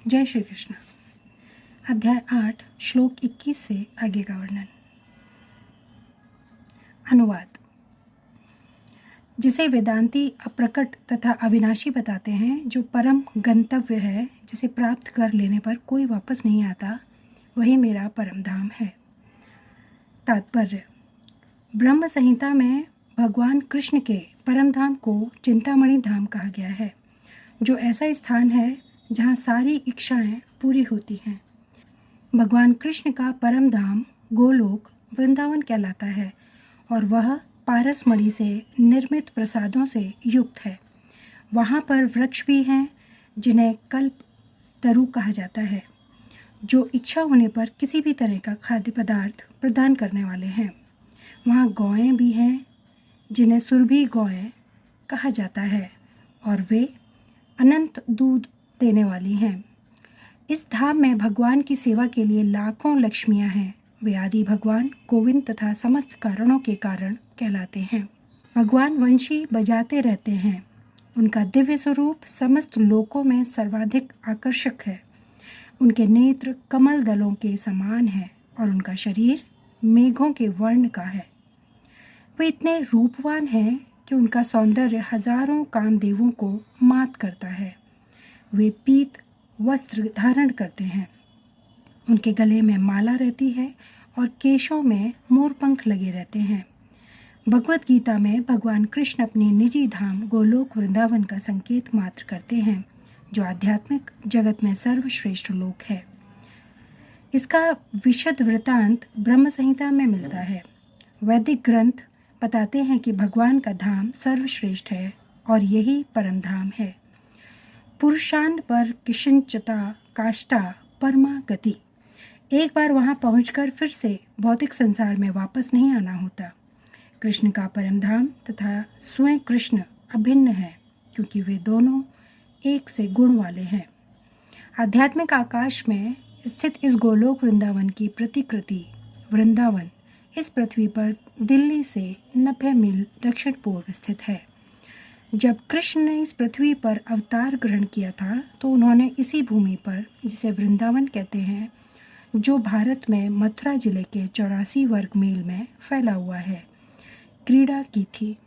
जय श्री कृष्ण। अध्याय 8 श्लोक 21 से आगे का वर्णन। अनुवाद। जिसे वेदांती अप्रकट तथा अविनाशी बताते हैं, जो परम गंतव्य है, जिसे प्राप्त कर लेने पर कोई वापस नहीं आता, वही मेरा परम धाम है। तात्पर्य। ब्रह्म संहिता में भगवान कृष्ण के परम धाम को चिंतामणि धाम कहा गया है, जो ऐसा स्थान है जहाँ सारी इच्छाएं पूरी होती हैं। भगवान कृष्ण का परम धाम गोलोक वृंदावन कहलाता है और वह पारसमणि से निर्मित प्रसादों से युक्त है। वहाँ पर वृक्ष भी हैं जिन्हें कल्प तरु कहा जाता है, जो इच्छा होने पर किसी भी तरह का खाद्य पदार्थ प्रदान करने वाले हैं। वहाँ गौएं भी हैं जिन्हें सुरभि गौएं कहा जाता है और वे अनंत दूध देने वाली हैं। इस धाम में भगवान की सेवा के लिए लाखों लक्ष्मियां हैं। वे आदि भगवान गोविंद तथा समस्त कारणों के कारण कहलाते हैं। भगवान वंशी बजाते रहते हैं। उनका दिव्य स्वरूप समस्त लोकों में सर्वाधिक आकर्षक है। उनके नेत्र कमल दलों के समान है और उनका शरीर मेघों के वर्ण का है। वे इतने रूपवान हैं कि उनका सौंदर्य हजारों कामदेवों को मात करता है। वे पीत वस्त्र धारण करते हैं। उनके गले में माला रहती है और केशों में मोरपंख लगे रहते हैं। भगवत गीता में भगवान कृष्ण अपनी निजी धाम गोलोक वृंदावन का संकेत मात्र करते हैं, जो आध्यात्मिक जगत में सर्वश्रेष्ठ लोक है। इसका विशद वृतांत ब्रह्म संहिता में मिलता है। वैदिक ग्रंथ बताते हैं कि भगवान का धाम सर्वश्रेष्ठ है और यही परम धाम है। पुरुषांड पर किंचिता काष्ठा परमा गति। एक बार वहां पहुंचकर फिर से भौतिक संसार में वापस नहीं आना होता। कृष्ण का परम धाम तथा स्वयं कृष्ण अभिन्न है, क्योंकि वे दोनों एक से गुण वाले हैं। आध्यात्मिक आकाश में स्थित इस गोलोक वृंदावन की प्रतिकृति वृंदावन इस पृथ्वी पर दिल्ली से 90 मील दक्षिण पूर्व स्थित है। जब कृष्ण ने इस पृथ्वी पर अवतार ग्रहण किया था, तो उन्होंने इसी भूमि पर, जिसे वृंदावन कहते हैं, जो भारत में मथुरा जिले के 84 वर्ग मील में फैला हुआ है, क्रीड़ा की थी।